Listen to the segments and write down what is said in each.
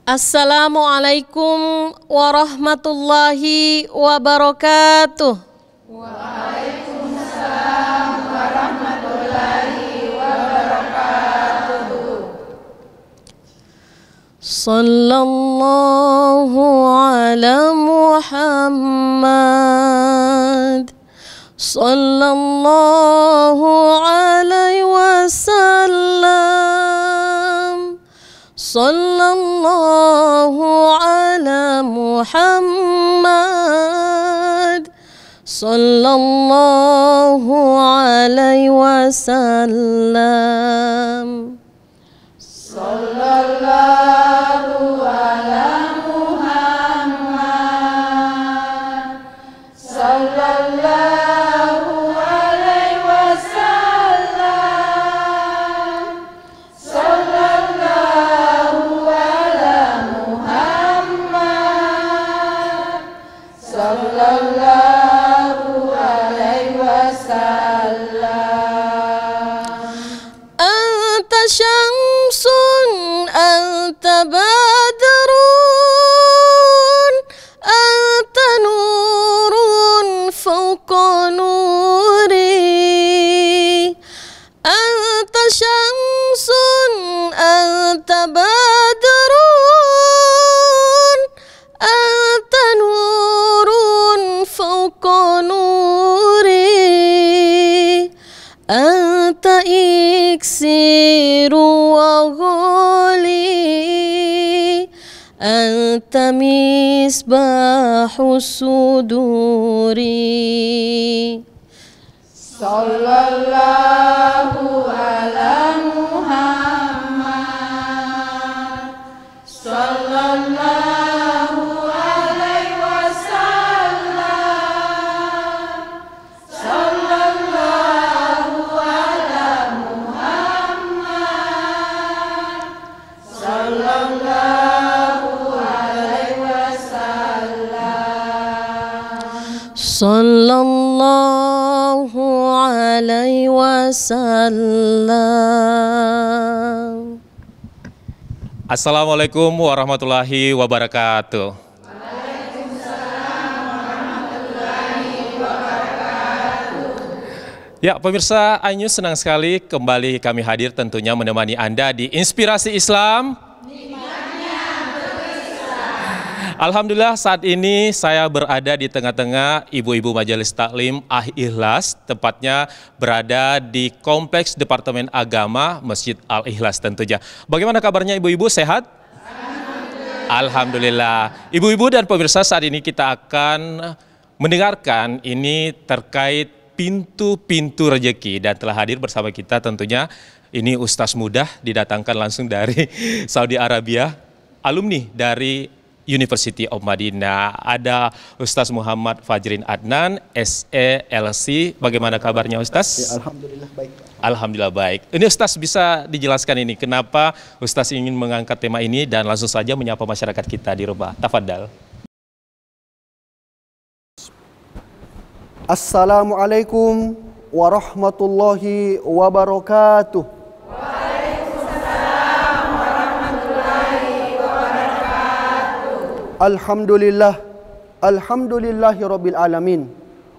Assalamualaikum warahmatullahi wabarakatuh. Waalaikumsalam warahmatullahi wabarakatuh. Sallallahu ala Muhammad, sallallahu alaihi wasallam, sallallahu ala Muhammad, sallallahu alaihi wasallam. Sallallahu ala Muhammad, sallallahu alaihi wasallam, sallallahu ala Muhammad, sallallahu alaihi wasallam. Anta syamsun, anta badrun, anta nurun fawqa nuri. Anta syamsun, anta badrun, anta nurun fawqa nuri. Anta iksiru wa ghali, anta misbahu suduri. Sallallahu ala Muhammad, sallallahu alaihi wasallam, sallallahu ala Muhammad, sallallahu alaihi wasallam. Sallallahu alaihi wasallam. Assalamualaikum warahmatullahi wabarakatuh. Ya, pemirsa iNews, senang sekali kembali kami hadir tentunya menemani Anda di Inspirasi Islam. Alhamdulillah saat ini saya berada di tengah-tengah ibu-ibu Majelis Taklim Al-Ikhlas, tepatnya berada di Kompleks Departemen Agama Masjid Al-Ikhlas tentunya. Bagaimana kabarnya ibu-ibu, sehat? Alhamdulillah. Ibu-ibu dan pemirsa, saat ini kita akan mendengarkan ini terkait pintu-pintu rezeki, dan telah hadir bersama kita tentunya ini Ustaz muda didatangkan langsung dari Saudi Arabia, alumni dari University of Madinah. Ada Ustaz Muhammad Fajrin Adnan, SELC. Bagaimana kabarnya Ustaz? Ya, alhamdulillah baik. Alhamdulillah baik. Ini Ustaz bisa dijelaskan ini kenapa Ustaz ingin mengangkat tema ini dan langsung saja menyapa masyarakat kita di rumah. Tafadhal. Assalamualaikum warahmatullahi wabarakatuh. Alhamdulillah, alhamdulillahi rabbil alamin.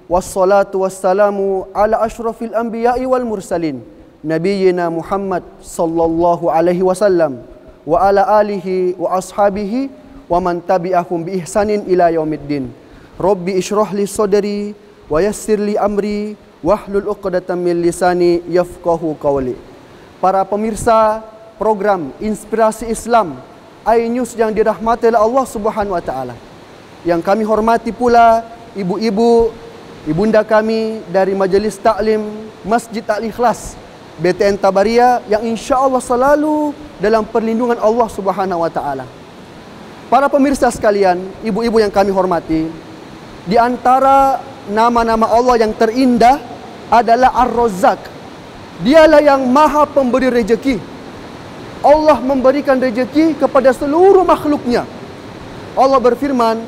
Wassalatu wassalamu ala ashrafil anbiya'i wal mursalin, nabiyyina Muhammad sallallahu alaihi wasallam wa ala alihi wa ashabihi wa man tabi'ahum bi ihsanin ila yaumiddin. Rabbi ishrah li sadri wa yassir li amri wahlul 'uqdatam min lisani yafqahu qawli. Para pemirsa program Inspirasi Islam iNews yang dirahmati oleh Allah Subhanahu wa taala. Yang kami hormati pula ibu-ibu, ibunda kami dari Majelis Taklim Masjid Al-Ikhlas BTN Tabaria yang insya-Allah selalu dalam perlindungan Allah Subhanahu wa taala. Para pemirsa sekalian, ibu-ibu yang kami hormati, di antara nama-nama Allah yang terindah adalah Ar-Razzaq. Dialah yang Maha Pemberi rezeki. Allah memberikan rezeki kepada seluruh makhluknya. Allah berfirman,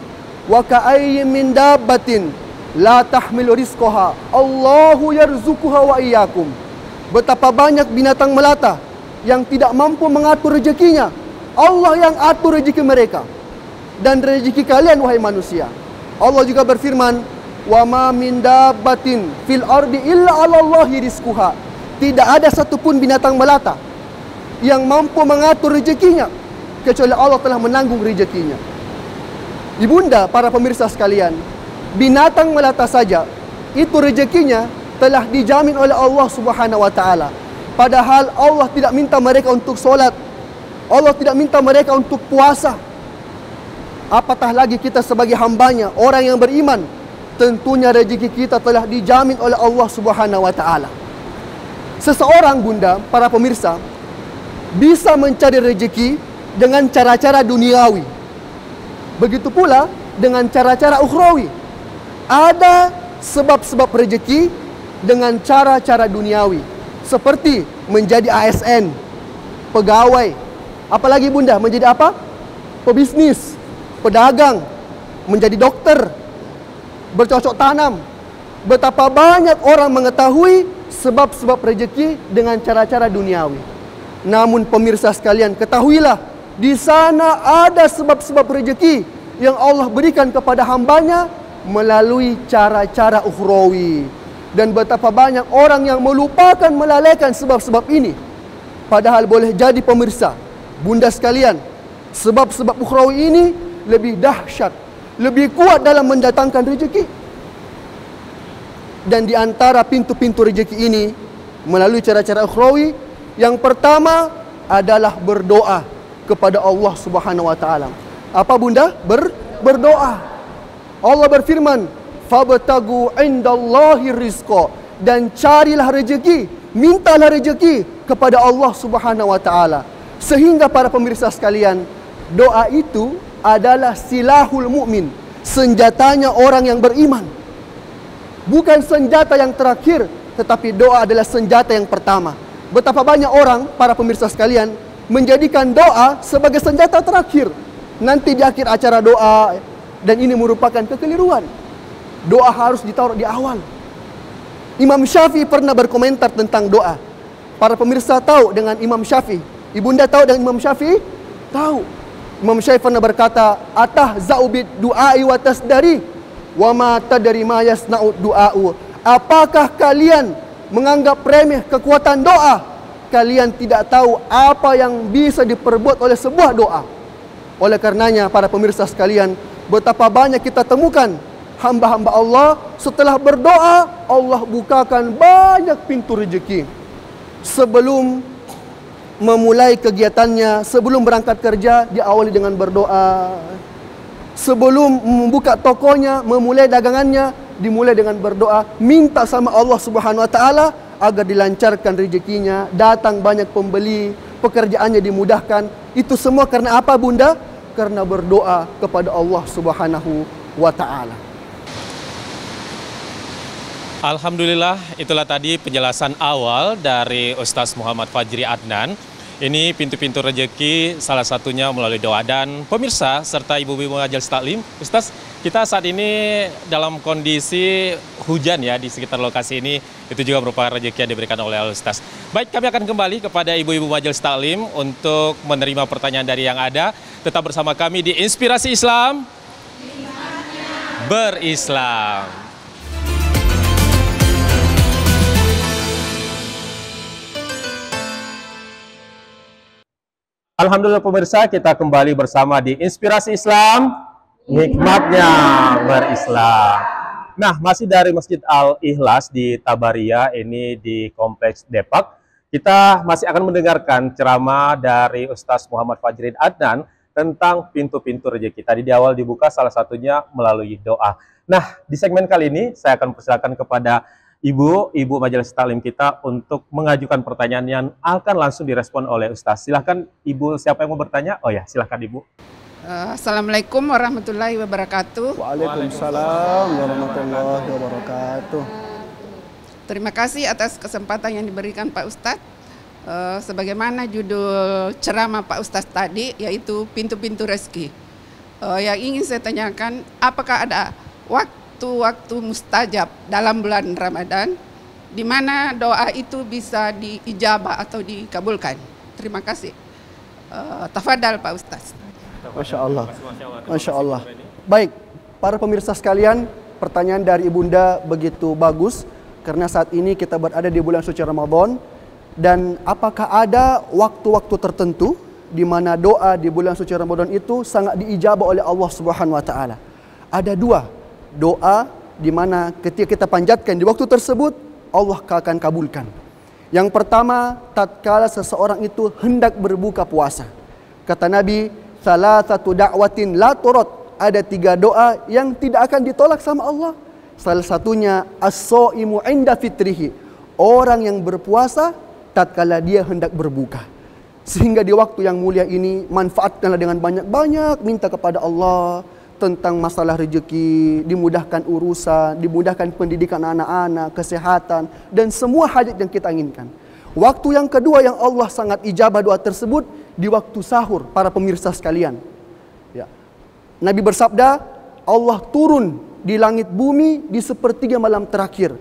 wa ka'ayyin min dabbatin la tahmilu rizqaha Allahu yarzuquha wa iyyakum. Betapa banyak binatang melata yang tidak mampu mengatur rezekinya, Allah yang atur rezeki mereka dan rezeki kalian wahai manusia. Allah juga berfirman, wa ma min dabbatin fil ardi illa 'alallahi rizquha. Tidak ada satupun binatang melata yang mampu mengatur rezekinya kecuali Allah telah menanggung rezekinya. Ibunda, para pemirsa sekalian, binatang melata saja itu rezekinya telah dijamin oleh Allah Subhanahu wa taala. Padahal Allah tidak minta mereka untuk solat, Allah tidak minta mereka untuk puasa. Apatah lagi kita sebagai hambanya, orang yang beriman, tentunya rezeki kita telah dijamin oleh Allah Subhanahu wa taala. Seseorang, bunda, para pemirsa, bisa mencari rezeki dengan cara-cara duniawi. Begitu pula dengan cara-cara ukhrawi. Ada sebab-sebab rezeki dengan cara-cara duniawi, seperti menjadi ASN, pegawai, apalagi bunda, menjadi apa? Pebisnis, pedagang, menjadi dokter, bercocok tanam. Betapa banyak orang mengetahui sebab-sebab rezeki dengan cara-cara duniawi. Namun pemirsa sekalian, ketahuilah, di sana ada sebab-sebab rezeki yang Allah berikan kepada hambanya melalui cara-cara ukhrawi. Dan betapa banyak orang yang melupakan, melalaikan sebab-sebab ini. Padahal boleh jadi pemirsa, bunda sekalian, sebab-sebab ukhrawi ini lebih dahsyat, lebih kuat dalam mendatangkan rezeki. Dan di antara pintu-pintu rezeki ini melalui cara-cara ukhrawi, yang pertama adalah berdoa kepada Allah Subhanahu wa taala. Apa bunda? Berdoa. Allah berfirman, "Fabtagu indallahi rizqa." Dan carilah rezeki, mintalah rezeki kepada Allah Subhanahu wa taala. Sehingga para pemirsa sekalian, doa itu adalah silahul mukmin, senjatanya orang yang beriman. Bukan senjata yang terakhir, tetapi doa adalah senjata yang pertama. Betapa banyak orang, para pemirsa sekalian, menjadikan doa sebagai senjata terakhir. Nanti di akhir acara doa, dan ini merupakan kekeliruan. Doa harus ditaruh di awal. Imam Syafi'i pernah berkomentar tentang doa. Para pemirsa tahu dengan Imam Syafi'i? Ibunda tahu dengan Imam Syafi'i? Tahu. Imam Syafi'i pernah berkata, "Atah za'ubid du'ai wa tasdari wa ma tadri ma yasna'u du'a'u." Apakah kalian menganggap remeh kekuatan doa? Kalian tidak tahu apa yang bisa diperbuat oleh sebuah doa. Oleh karenanya, para pemirsa sekalian, betapa banyak kita temukan hamba-hamba Allah setelah berdoa, Allah bukakan banyak pintu rezeki. Sebelum memulai kegiatannya, sebelum berangkat kerja, diawali dengan berdoa. Sebelum membuka tokonya, memulai dagangannya, dimulai dengan berdoa, minta sama Allah Subhanahu wa taala agar dilancarkan rezekinya, datang banyak pembeli, pekerjaannya dimudahkan. Itu semua karena apa bunda? Karena berdoa kepada Allah Subhanahu wa taala. Alhamdulillah, itulah tadi penjelasan awal dari Ustaz Muhammad Fajri Adnan. Ini pintu-pintu rezeki, salah satunya melalui doa. Dan pemirsa serta ibu-ibu majelis taklim, Ustaz, kita saat ini dalam kondisi hujan ya di sekitar lokasi ini. Itu juga merupakan rezeki yang diberikan oleh Ustaz. Baik, kami akan kembali kepada ibu-ibu majelis taklim untuk menerima pertanyaan dari yang ada. Tetap bersama kami di Inspirasi Islam Berislam. Alhamdulillah pemirsa, kita kembali bersama di Inspirasi Islam, nikmatnya berislam. Nah, masih dari Masjid Al-Ikhlas di Tabaria, ini di Kompleks Depak. Kita masih akan mendengarkan ceramah dari Ustaz Muhammad Fajri Adnan tentang pintu-pintu rezeki. Tadi di awal dibuka salah satunya melalui doa. Nah, di segmen kali ini saya akan persilakan kepada Ibu majelis taklim kita untuk mengajukan pertanyaan yang akan langsung direspon oleh Ustaz. Silahkan Ibu, siapa yang mau bertanya? Oh ya, silahkan Ibu. Assalamualaikum warahmatullahi wabarakatuh. Waalaikumsalam warahmatullahi wabarakatuh. Terima kasih atas kesempatan yang diberikan Pak Ustadz. Sebagaimana judul ceramah Pak Ustadz tadi, yaitu pintu-pintu rezeki. Yang ingin saya tanyakan, apakah ada waktu mustajab dalam bulan Ramadan di mana doa itu bisa diijabah atau dikabulkan? Terima kasih. Tafadhal Pak Ustaz. Masya Allah. Masya Allah. Baik, para pemirsa sekalian, pertanyaan dari Ibunda begitu bagus karena saat ini kita berada di bulan suci Ramadan. Dan apakah ada waktu-waktu tertentu di mana doa di bulan suci Ramadan itu sangat diijabah oleh Allah Subhanahu wa taala? Ada dua doa di mana ketika kita panjatkan di waktu tersebut Allah akan kabulkan. Yang pertama, tatkala seseorang itu hendak berbuka puasa. Kata Nabi, salasatu da'watin la turad. Ada 3 doa yang tidak akan ditolak sama Allah. Salah satunya as-shaimu 'inda fitrihi. Orang yang berpuasa tatkala dia hendak berbuka. Sehingga di waktu yang mulia ini manfaatkanlah dengan banyak-banyak minta kepada Allah tentang masalah rezeki, dimudahkan urusan, dimudahkan pendidikan anak-anak, kesehatan, dan semua hajat yang kita inginkan. Waktu yang kedua yang Allah sangat ijabah doa tersebut di waktu sahur, para pemirsa sekalian. Ya. Nabi bersabda, Allah turun di langit bumi di sepertiga malam terakhir.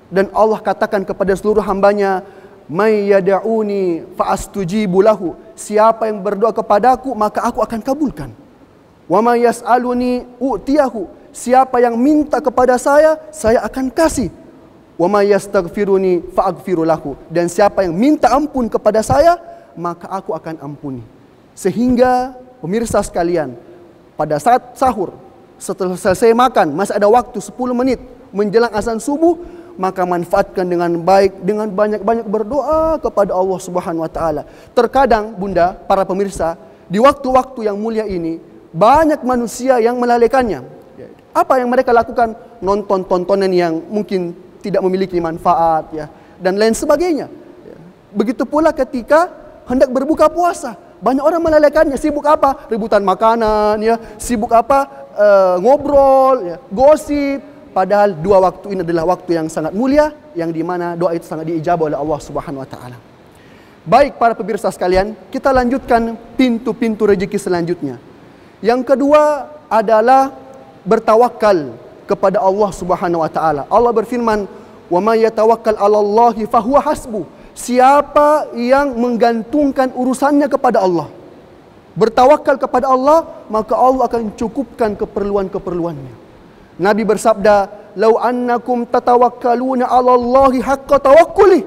Dan Allah katakan kepada seluruh hambanya, "May yad'uni fa'astujibu lahu." Siapa yang berdoa kepadaku, maka aku akan kabulkan. "Wa may yas'aluni u'tiyahu." Siapa yang minta kepada saya akan kasih. "Wa may yastaghfiruni fa'aghfiru lahu." Dan siapa yang minta ampun kepada saya, maka aku akan ampuni. Sehingga pemirsa sekalian, pada saat sahur, setelah selesai makan, masih ada waktu 10 menit menjelang azan subuh, maka manfaatkan dengan baik, dengan banyak-banyak berdoa kepada Allah Subhanahu wa taala. Terkadang Bunda, para pemirsa, di waktu-waktu yang mulia ini banyak manusia yang melalaikannya. Apa yang mereka lakukan? Nonton tontonan yang mungkin tidak memiliki manfaat, ya, dan lain sebagainya. Begitu pula ketika hendak berbuka puasa, banyak orang melalaikannya. Sibuk apa? Rebutan makanan, ya, sibuk apa? Ngobrol, ya, gosip. Padahal 2 waktu ini adalah waktu yang sangat mulia, yang dimana doa itu sangat diijabah oleh Allah Subhanahu wa taala. Baik para pemirsa sekalian, kita lanjutkan pintu-pintu rezeki selanjutnya. Yang kedua adalah bertawakal kepada Allah Subhanahu wa taala. Allah berfirman, "Wa may yatawakkal 'alallahi fahuwa hasbuh." Siapa yang menggantungkan urusannya kepada Allah, bertawakal kepada Allah, maka Allah akan cukupkan keperluan-keperluannya. Nabi bersabda, "Lau annakum tatawakkaluna 'alallahi haqqa tawakkuli,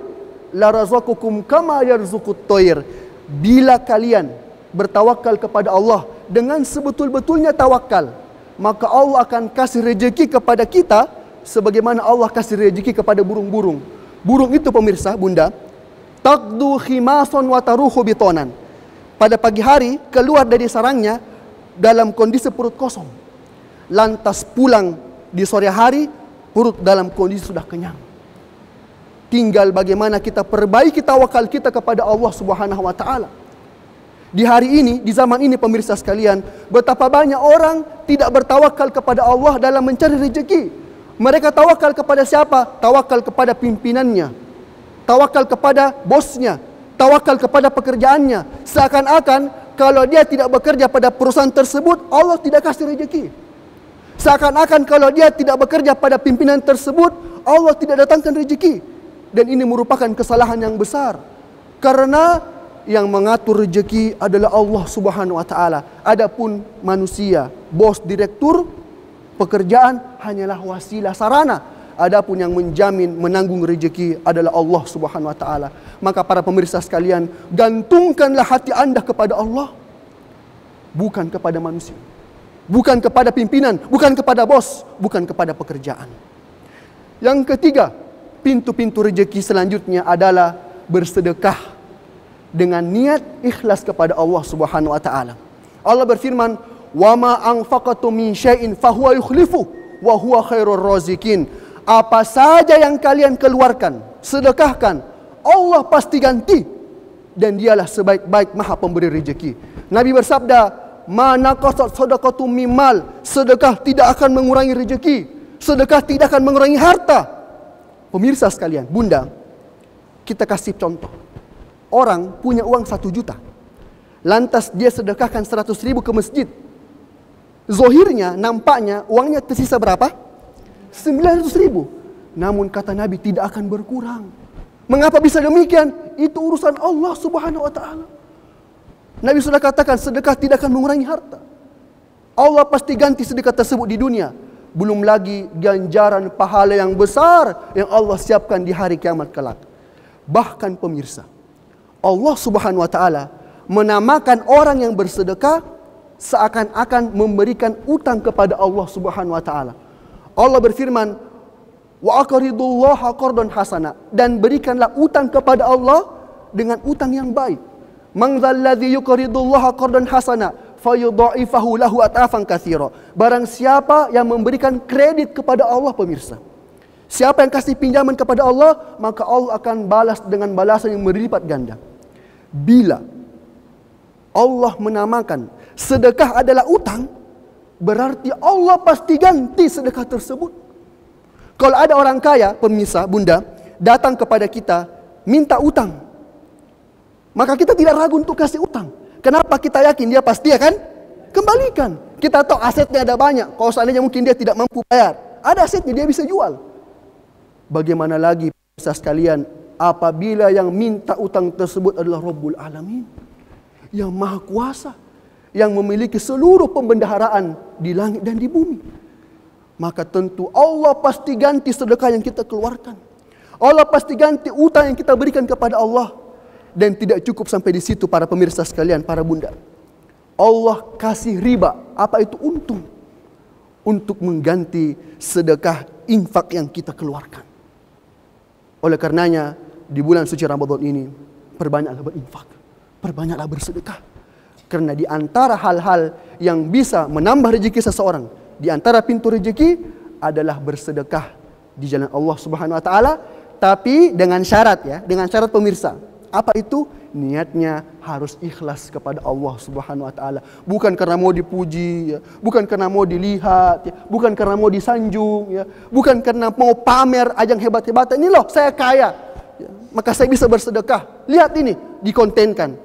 la razaqakum kama yarzuqut thair." Bila kalian bertawakal kepada Allah dengan sebetul-betulnya tawakal, maka Allah akan kasih rezeki kepada kita sebagaimana Allah kasih rezeki kepada burung-burung. Burung itu pemirsa, Bunda, taqdu khimason wa taruhu bitonan. Pada pagi hari keluar dari sarangnya dalam kondisi perut kosong. Lantas pulang di sore hari perut dalam kondisi sudah kenyang. Tinggal bagaimana kita perbaiki tawakal kita kepada Allah Subhanahu wa taala. Di hari ini, di zaman ini pemirsa sekalian, betapa banyak orang tidak bertawakal kepada Allah dalam mencari rezeki. Mereka tawakal kepada siapa? Tawakal kepada pimpinannya, tawakal kepada bosnya, tawakal kepada pekerjaannya. Seakan-akan kalau dia tidak bekerja pada perusahaan tersebut, Allah tidak kasih rezeki. Seakan-akan kalau dia tidak bekerja pada pimpinan tersebut, Allah tidak datangkan rezeki. Dan ini merupakan kesalahan yang besar. Karena yang mengatur rezeki adalah Allah Subhanahu wa taala. Adapun manusia, bos, direktur, pekerjaan hanyalah wasilah, sarana. Adapun yang menjamin menanggung rezeki adalah Allah Subhanahu wa taala. Maka para pemirsa sekalian, gantungkanlah hati Anda kepada Allah, bukan kepada manusia. Bukan kepada pimpinan, bukan kepada bos, bukan kepada pekerjaan. Yang ketiga, pintu-pintu rezeki selanjutnya adalah bersedekah dengan niat ikhlas kepada Allah Subhanahu wa taala. Allah berfirman, "Wa ma anfaqtum min syai'in fahuwa yukhlifu wa huwa khairur razikin." Apa saja yang kalian keluarkan, sedekahkan, Allah pasti ganti, dan dialah sebaik-baik Maha Pemberi rezeki. Nabi bersabda, "Mana qasat sadaqatu mimal." Sedekah tidak akan mengurangi rezeki, sedekah tidak akan mengurangi harta. Pemirsa sekalian, Bunda, kita kasih contoh. Orang punya uang 1 juta, lantas dia sedekahkan 100.000 ke masjid. Zohirnya, nampaknya uangnya tersisa berapa? 900.000. Namun kata Nabi tidak akan berkurang. Mengapa bisa demikian? Itu urusan Allah Subhanahu wa taala. Nabi sudah katakan sedekah tidak akan mengurangi harta. Allah pasti ganti sedekah tersebut di dunia. Belum lagi ganjaran pahala yang besar yang Allah siapkan di hari kiamat kelak. Bahkan pemirsa, Allah Subhanahu wa taala menamakan orang yang bersedekah seakan-akan memberikan utang kepada Allah Subhanahu wa taala. Allah berfirman, "Wa aqridullaha qardan hasana," dan berikanlah utang kepada Allah dengan utang yang baik. "Man dzalladzi yuqridullaha qardan hasana fayudha'ifahu lahu at'afan katsira." Barang siapa yang memberikan kredit kepada Allah, pemirsa, siapa yang kasih pinjaman kepada Allah, maka Allah akan balas dengan balasan yang berlipat ganda. Bila Allah menamakan sedekah adalah utang, berarti Allah pasti ganti sedekah tersebut. Kalau ada orang kaya, pemirsa, bunda, datang kepada kita minta utang, maka kita tidak ragu untuk kasih utang. Kenapa? Kita yakin dia pasti akan kembalikan. Kita tahu asetnya ada banyak. Kalau seandainya mungkin dia tidak mampu bayar, ada asetnya, dia bisa jual. Bagaimana lagi pemirsa sekalian, apabila yang minta utang tersebut adalah Rabbul Alamin, yang maha kuasa, yang memiliki seluruh pembendaharaan di langit dan di bumi, maka tentu Allah pasti ganti sedekah yang kita keluarkan. Allah pasti ganti utang yang kita berikan kepada Allah. Dan tidak cukup sampai di situ para pemirsa sekalian, para bunda. Allah kasih riba, apa itu untung, untuk mengganti sedekah infak yang kita keluarkan. Oleh karenanya di bulan suci Ramadan ini, perbanyaklah berinfak, perbanyaklah bersedekah. Karena di antara hal-hal yang bisa menambah rezeki seseorang, di antara pintu rezeki adalah bersedekah di jalan Allah Subhanahu wa taala, tapi dengan syarat ya, dengan syarat pemirsa. Apa itu? Niatnya harus ikhlas kepada Allah Subhanahu wa taala. Bukan karena mau dipuji, ya, bukan karena mau dilihat, ya, bukan karena mau disanjung, ya, bukan karena mau pamer ajang hebat-hebatan. Ini loh saya kaya, ya, maka saya bisa bersedekah. Lihat ini, dikontenkan.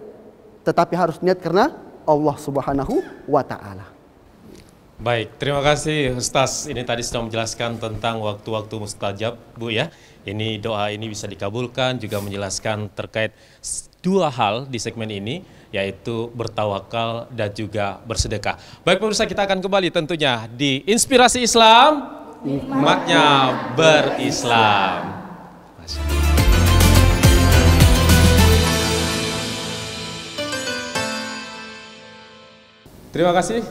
Tetapi harus niat karena Allah Subhanahu wa taala. Baik, terima kasih Ustaz. Ini tadi sudah menjelaskan tentang waktu-waktu mustajab, Bu ya. Ini doa ini bisa dikabulkan, juga menjelaskan terkait dua hal di segmen ini, yaitu bertawakal dan juga bersedekah. Baik pemirsa, kita akan kembali tentunya di Inspirasi Islam, nikmatnya berislam. Terima kasih.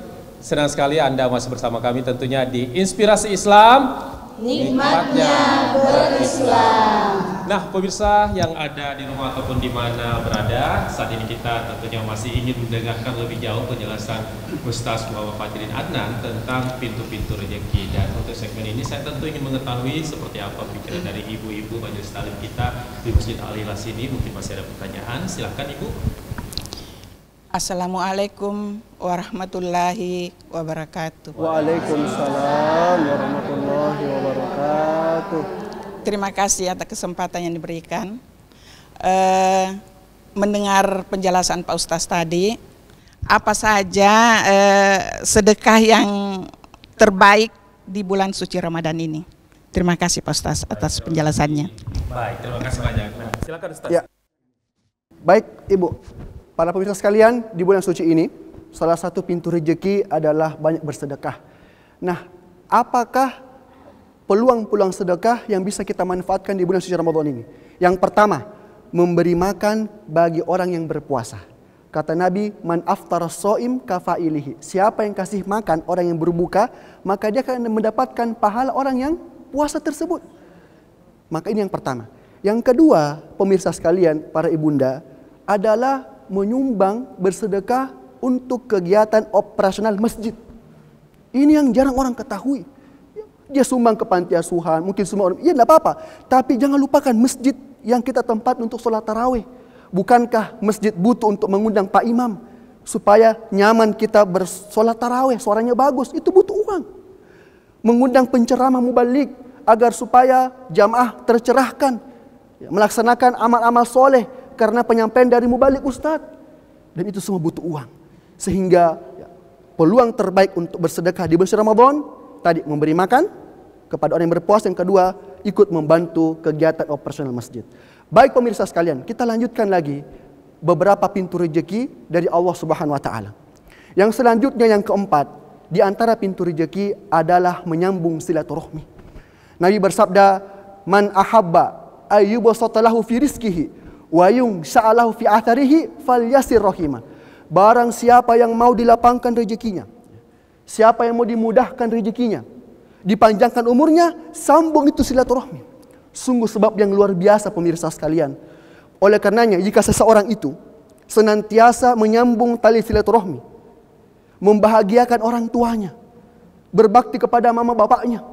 Senang sekali Anda masih bersama kami tentunya di Inspirasi Islam, nikmatnya berislam. Nah, pemirsa yang ada di rumah ataupun di mana berada, saat ini kita tentunya masih ingin mendengarkan lebih jauh penjelasan Ustaz Muhammad Fajrin Adnan tentang pintu-pintu rezeki. Dan untuk segmen ini saya tentu ingin mengetahui seperti apa pikiran dari ibu-ibu majelis taklim kita di Masjid Al-Ikhlas ini. Mungkin masih ada pertanyaan, silakan Ibu. Assalamualaikum warahmatullahi wabarakatuh. Waalaikumsalam warahmatullahi wabarakatuh. Terima kasih atas kesempatan yang diberikan. Mendengar penjelasan Pak Ustaz tadi, apa saja sedekah yang terbaik di bulan suci Ramadan ini. Terima kasih Pak Ustaz atas penjelasannya. Baik, terima kasih banyak. Nah, silakan Ustaz. Ya. Baik Ibu, para pemirsa sekalian, di bulan suci ini salah satu pintu rezeki adalah banyak bersedekah. Nah, apakah peluang-peluang sedekah yang bisa kita manfaatkan di bulan suci Ramadan ini? Yang pertama, memberi makan bagi orang yang berpuasa. Kata Nabi, man aftara shaim kafailihi. Siapa yang kasih makan orang yang berbuka, maka dia akan mendapatkan pahala orang yang puasa tersebut. Maka ini yang pertama. Yang kedua, pemirsa sekalian, para ibunda, adalah menyumbang bersedekah untuk kegiatan operasional masjid. Ini yang jarang orang ketahui. Dia sumbang ke panti asuhan, mungkin semua orang, ya tidak apa-apa. Tapi jangan lupakan masjid yang kita tempat untuk sholat tarawih. Bukankah masjid butuh untuk mengundang Pak Imam supaya nyaman kita bersolat tarawih, suaranya bagus, itu butuh uang. Mengundang penceramah mubalik agar supaya jamaah tercerahkan, melaksanakan amal-amal soleh karena penyampaian dari mubalik ustadz. Dan itu semua butuh uang. Sehingga peluang terbaik untuk bersedekah di bulan Ramadan tadi memberi makan kepada orang yang berpuasa, yang kedua ikut membantu kegiatan operasional masjid. Baik pemirsa sekalian, kita lanjutkan lagi beberapa pintu rezeki dari Allah Subhanahu wa taala. Yang selanjutnya, yang keempat, di antara pintu rezeki adalah menyambung silaturahmi. Nabi bersabda, "Man ahabba ayyubasata lahu fi rizqihi wa yunsha'alahu fi atharihi falyasir rahimah." Barang siapa yang mau dilapangkan rezekinya, siapa yang mau dimudahkan rezekinya, dipanjangkan umurnya, sambung itu silaturahmi. Sungguh sebab yang luar biasa pemirsa sekalian. Oleh karenanya, jika seseorang itu senantiasa menyambung tali silaturahmi, membahagiakan orang tuanya, berbakti kepada mama bapaknya,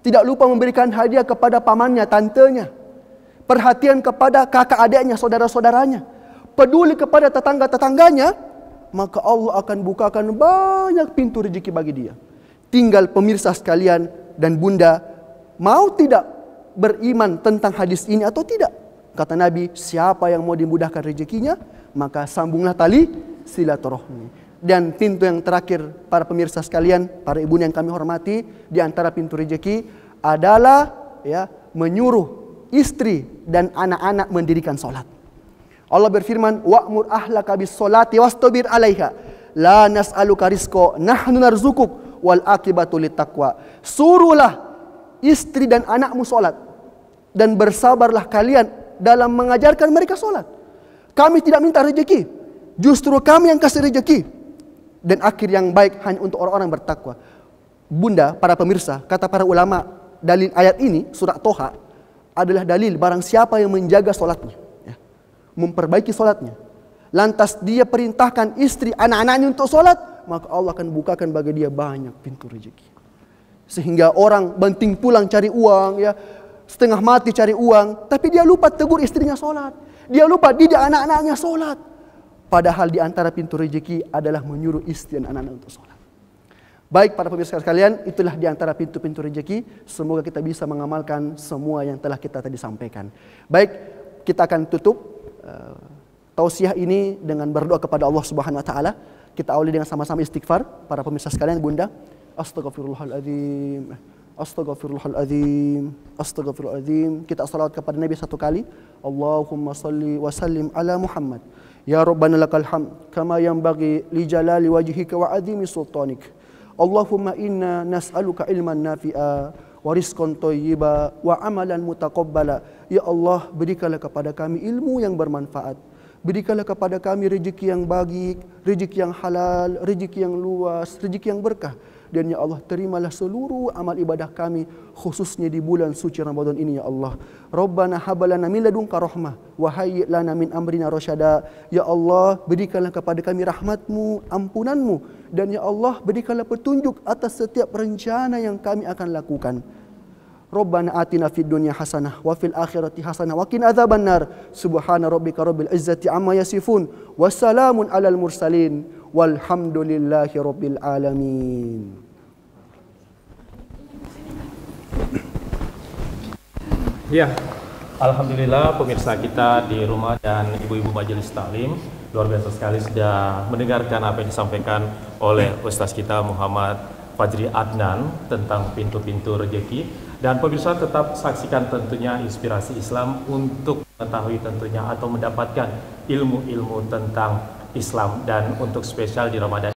tidak lupa memberikan hadiah kepada pamannya, tantenya, perhatian kepada kakak adiknya, saudara-saudaranya, peduli kepada tetangga-tetangganya, maka Allah akan bukakan banyak pintu rezeki bagi dia. Tinggal pemirsa sekalian dan bunda, mau tidak beriman tentang hadis ini atau tidak? Kata Nabi, siapa yang mau dimudahkan rezekinya, maka sambunglah tali silaturahmi. Dan pintu yang terakhir, para pemirsa sekalian, para ibu yang kami hormati, di antara pintu rezeki adalah menyuruh istri dan anak-anak mendirikan salat. Allah berfirman, "Wa'mur ahlaka bis-sholati wastabir 'alaiha, la nas'aluka rizqa, nahnu narzuquk wal aqibatu littaqwa." Suruhlah istri dan anakmu salat, dan bersabarlah kalian dalam mengajarkan mereka salat. Kami tidak minta rezeki, justru kami yang kasih rezeki, dan akhir yang baik hanya untuk orang-orang bertakwa. Bunda, para pemirsa, kata para ulama, dalil ayat ini surat Toha adalah dalil barang siapa yang menjaga salatnya, memperbaiki salatnya, lantas dia perintahkan istri anak-anaknya untuk salat, maka Allah akan bukakan bagi dia banyak pintu rezeki. Sehingga orang banting pulang cari uang, setengah mati cari uang, tapi dia lupa tegur istrinya salat, dia lupa didik anak-anaknya salat. Padahal di antara pintu rezeki adalah menyuruh istri dan anak-anak untuk salat. Baik para pemirsa sekalian, itulah di antara pintu-pintu rezeki. Semoga kita bisa mengamalkan semua yang telah kita tadi sampaikan. Baik, kita akan tutup tausiah ini dengan berdoa kepada Allah Subhanahu wa taala. Kita awali dengan sama-sama istighfar para pemirsa sekalian, bunda. Astaghfirullahaladzim, astaghfirullahaladzim, astaghfirullahaladzim. Kita salawat kepada Nabi satu kali. Allahumma salli wa sallim ala Muhammad. Ya Rabbana lakal hamd kama yanbaghi li jalali wajhika wa azimi sultanik. Allahumma inna nas'aluka ilman nafi'a wa rizqan thayyiba wa amalan mutaqabbala. Ya Allah, berikanlah kepada kami ilmu yang bermanfaat. Berikanlah kepada kami rezeki yang baik, rezeki yang halal, rezeki yang luas, rezeki yang berkah. Dan ya Allah, terimalah seluruh amal ibadah kami, khususnya di bulan suci Ramadan ini ya Allah. Rabbana habalana min ladunka rahmah wa hayyi' lana min amrina rasyada. Ya Allah, berikanlah kepada kami rahmat-Mu, ampunan-Mu, dan ya Allah, berikanlah petunjuk atas setiap rencana yang kami akan lakukan. Rabbana atina fid dunya hasanah wa fil akhirati hasanah wa qina adzabannar. Subhana rabbika rabbil izzati amma yasifun wa salamun alal mursalin walhamdulillahi rabbil alamin. Ya, alhamdulillah pemirsa kita di rumah dan ibu-ibu majelis taklim luar biasa sekali sudah mendengarkan apa yang disampaikan oleh Ustaz kita Muhammad Fajri Adnan tentang pintu-pintu rezeki. Dan pemirsa tetap saksikan tentunya Inspirasi Islam untuk mengetahui tentunya atau mendapatkan ilmu-ilmu tentang Islam, dan untuk spesial di Ramadan